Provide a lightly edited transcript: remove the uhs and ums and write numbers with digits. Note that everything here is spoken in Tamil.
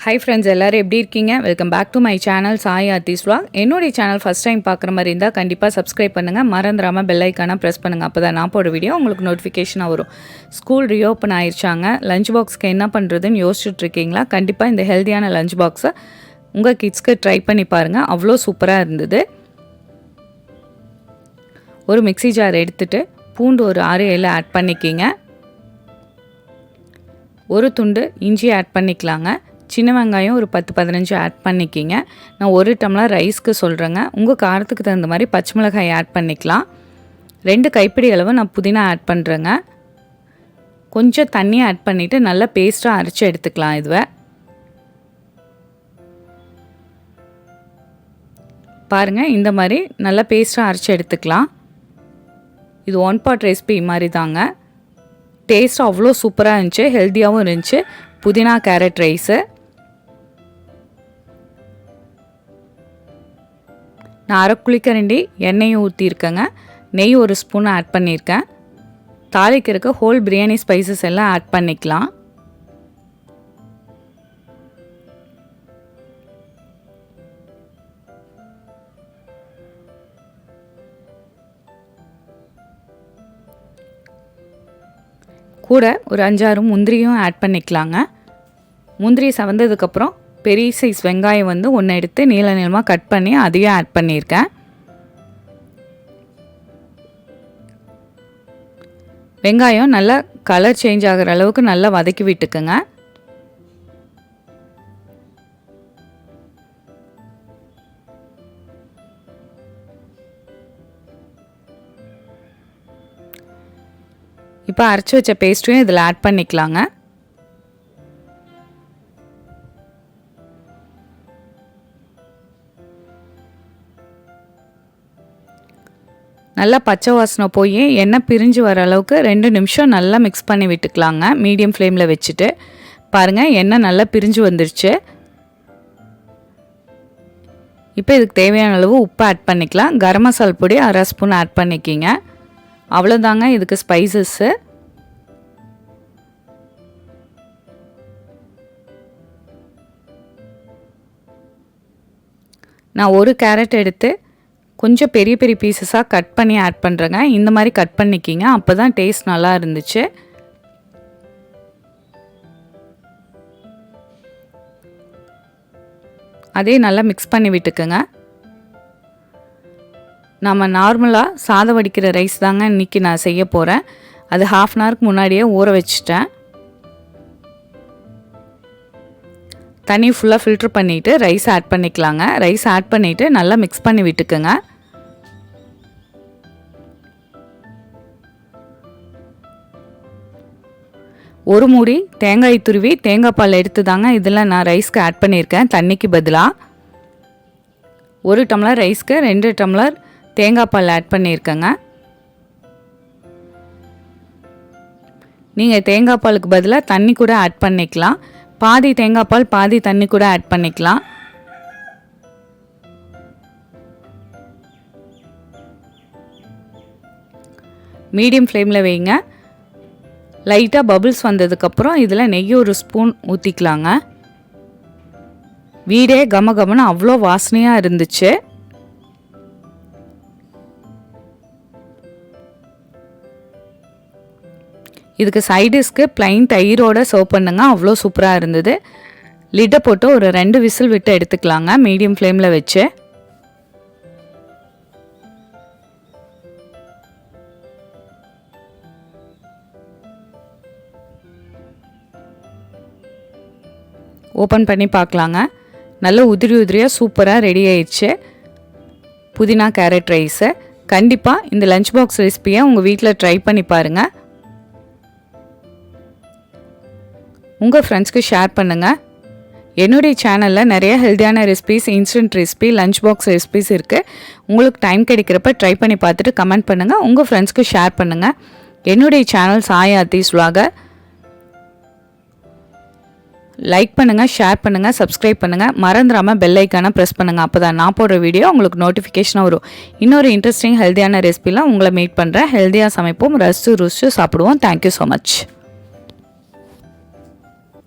Hi friends, எல்லாரும் எப்படி இருக்கீங்க? Welcome back to my channel Sai Aarthi's vlog. என்னோட சேனல் ஃபர்ஸ்ட் டைம் பார்க்குற மாதிரி இருந்தால் கண்டிப்பாக சப்ஸ்கிரைப் பண்ணுங்கள். மறந்துடாமல் பெல் ஐக்கானை ப்ரெஸ் பண்ணுங்கள். அப்போ தான் நான் போட வீடியோ உங்களுக்கு நோட்டிஃபிகேஷனாக வரும். ஸ்கூல் ரீஓப்பன் ஆயிடுச்சாங்க. லஞ்ச் பாக்ஸ்க்கு என்ன பண்ணுறதுன்னு யோசிச்சுட்டு இருக்கீங்களா? கண்டிப்பாக இந்த ஹெல்த்தியான லஞ்ச் பாக்ஸை உங்கள் கிட்ஸ்க்கு ட்ரை பண்ணி பாருங்கள். அவ்வளோ சூப்பராக இருந்தது. ஒரு மிக்ஸி ஜார் எடுத்துகிட்டு பூண்டு ஒரு 6-7 ஆட் பண்ணிக்கிங்க. ஒரு துண்டு இஞ்சி ஆட் பண்ணிக்கலாங்க. சின்ன வெங்காயம் ஒரு 10-15 ஆட் பண்ணிக்கிங்க. நான் 1 டம்ளர் ரைஸ்க்கு சொல்கிறேங்க. உங்கள் காரத்துக்கு தகுந்த மாதிரி பச்சை மிளகாய் ஆட் பண்ணிக்கலாம். 2 கைப்பிடி அளவு நான் புதினா ஆட் பண்ணுறேங்க. கொஞ்சம் தண்ணி ஆட் பண்ணிவிட்டு நல்லா பேஸ்ட்டாக அரைச்சி எடுத்துக்கலாம். இதுவை பாருங்கள், இந்த மாதிரி நல்லா பேஸ்ட்டாக அரைச்சி எடுத்துக்கலாம். இது 1 பாட் ரெசிபி மாதிரி தாங்க. டேஸ்ட் அவ்வளோ சூப்பராக இருந்துச்சு, ஹெல்த்தியாகவும் இருந்துச்சு. புதினா கேரட் ரைஸு நான் 1/2 குழிக்கரண்டி எண்ணெயும் ஊற்றிருக்கேங்க. நெய் 1 ஸ்பூன் ஆட் பண்ணியிருக்கேன். தாளிக்கிறதுக்கு ஹோல் பிரியாணி ஸ்பைசஸ் எல்லாம் ஆட் பண்ணிக்கலாம். கூட ஒரு 5-6 முந்திரியும் ஆட் பண்ணிக்கலாங்க. முந்திரி செவந்ததுக்கப்புறம் பெரிய சைஸ் வெங்காயம் 1 எடுத்து நீளமாக கட் பண்ணி அதையும் ஆட் பண்ணியிருக்கேன். வெங்காயம் நல்லா கலர் சேஞ்ச் ஆகிற அளவுக்கு நல்லா வதக்கி விட்டுக்குங்க. இப்போ அரைச்சி வச்ச பேஸ்ட்டையும் இதில் ஆட் பண்ணிக்கலாங்க. நல்லா பச்சை வாசனை போய் எண்ணெய் பிரிஞ்சு வர அளவுக்கு 2 நிமிஷம் நல்லா மிக்ஸ் பண்ணி விட்டுக்கலாங்க. மீடியம் ஃப்ளேமில் வச்சுட்டு பாருங்கள், எண்ணெய் நல்லா பிரிஞ்சு வந்துருச்சு. இப்போ இதுக்கு தேவையான அளவு உப்பு ஆட் பண்ணிக்கலாம். கரம் மசாலா பொடி 1/2 ஸ்பூன் ஆட் பண்ணிக்கிங்க. அவ்வளோதாங்க இதுக்கு ஸ்பைசஸ்ஸு. நான் 1 கேரட் எடுத்து கொஞ்சம் பெரிய பெரிய பீசஸாக கட் பண்ணி ஆட் பண்ணுறேங்க. இந்த மாதிரி கட் பண்ணிக்கிங்க, அப்போ தான் டேஸ்ட் நல்லா இருந்துச்சு. அதே நல்லா மிக்ஸ் பண்ணி விட்டுக்குங்க. நம்ம நார்மலாக சாதம் வடிக்கிற ரைஸ் தாங்க இன்றைக்கி நான் செய்ய போகிறேன். அது 1/2 அன் ஹவருக்கு முன்னாடியே ஊற வச்சிட்டேன். தண்ணி ஃபுல்லாக ஃபில்ட்ரு பண்ணிவிட்டு ரைஸ் ஆட் பண்ணிக்கலாங்க. ரைஸ் ஆட் பண்ணிவிட்டு நல்லா மிக்ஸ் பண்ணி விட்டுக்குங்க. ஒரு மூடி தேங்காய் துருவி தேங்காய் பால் எடுத்து தாங்க இதில் நான் ரைஸ்க்கு ஆட் பண்ணியிருக்கேன். தண்ணிக்கு பதிலாக 1 டம்ளர் ரைஸ்க்கு 2 டம்ளர் தேங்காய் பால் ஆட் பண்ணியிருக்கேங்க. நீங்கள் தேங்காய் பாலுக்கு பதிலாக தண்ணி கூட ஆட் பண்ணிக்கலாம். பாதி தேங்காய் பால் பாதி தண்ணி கூட ஆட் பண்ணிக்கலாம். மீடியம் ஃப்ளேமில் வைங்க. லைட்டாக பபிள்ஸ் வந்ததுக்கப்புறம் இதில் நெய் 1 ஸ்பூன் ஊற்றிக்கலாங்க. வீடே கமகமன்னு அவ்வளோ வாசனையாக இருந்துச்சு. இதுக்கு சைடிஷ்க்கு ப்ளைன் தயிரோடு சர்வ் பண்ணுங்க. அவ்வளோ சூப்பராக இருந்தது. லிட்டை போட்டு ஒரு 2 விசில் விட்டு எடுத்துக்கலாங்க மீடியம் ஃப்ளேமில் வச்சு. ஓப்பன் பண்ணி பார்க்கலாங்க. நல்ல உதிரியாக சூப்பராக ரெடி ஆயிடுச்சு புதினா கேரட் ரைஸு. கண்டிப்பாக இந்த லஞ்ச் பாக்ஸ் ரெசிபியை உங்கள் வீட்டில் ட்ரை பண்ணி பாருங்கள். உங்கள் ஃப்ரெண்ட்ஸ்க்கு ஷேர் பண்ணுங்கள். என்னுடைய சேனலில் நிறைய ஹெல்த்தியான recipes, instant recipe, lunch box recipes இருக்குது. உங்களுக்கு டைம் கிடைக்கிறப்ப ட்ரை பண்ணி பார்த்துட்டு கமெண்ட் பண்ணுங்கள். உங்கள் ஃப்ரெண்ட்ஸ்க்கு ஷேர் பண்ணுங்கள். என்னுடைய channel Sai Aarthi's vlog like பண்ணுங்கள், ஷேர் பண்ணுங்கள், சப்ஸ்கிரைப் பண்ணுங்கள். மறந்துடாமல் பெல் ஐக்கானை ப்ரெஸ் பண்ணுங்கள். அப்போ தான் நான் போடுற வீடியோ உங்களுக்கு நோட்டிஃபிகேஷனாக வரும். இன்னொரு இன்ட்ரெஸ்டிங் ஹெல்த்தியான ரெசிபிலாம் உங்களை மீட் பண்ணுறேன். ஹெல்த்தியாக சமைப்போம், ரசித்து ருசித்து சாப்பிடுவோம். Thank you so much.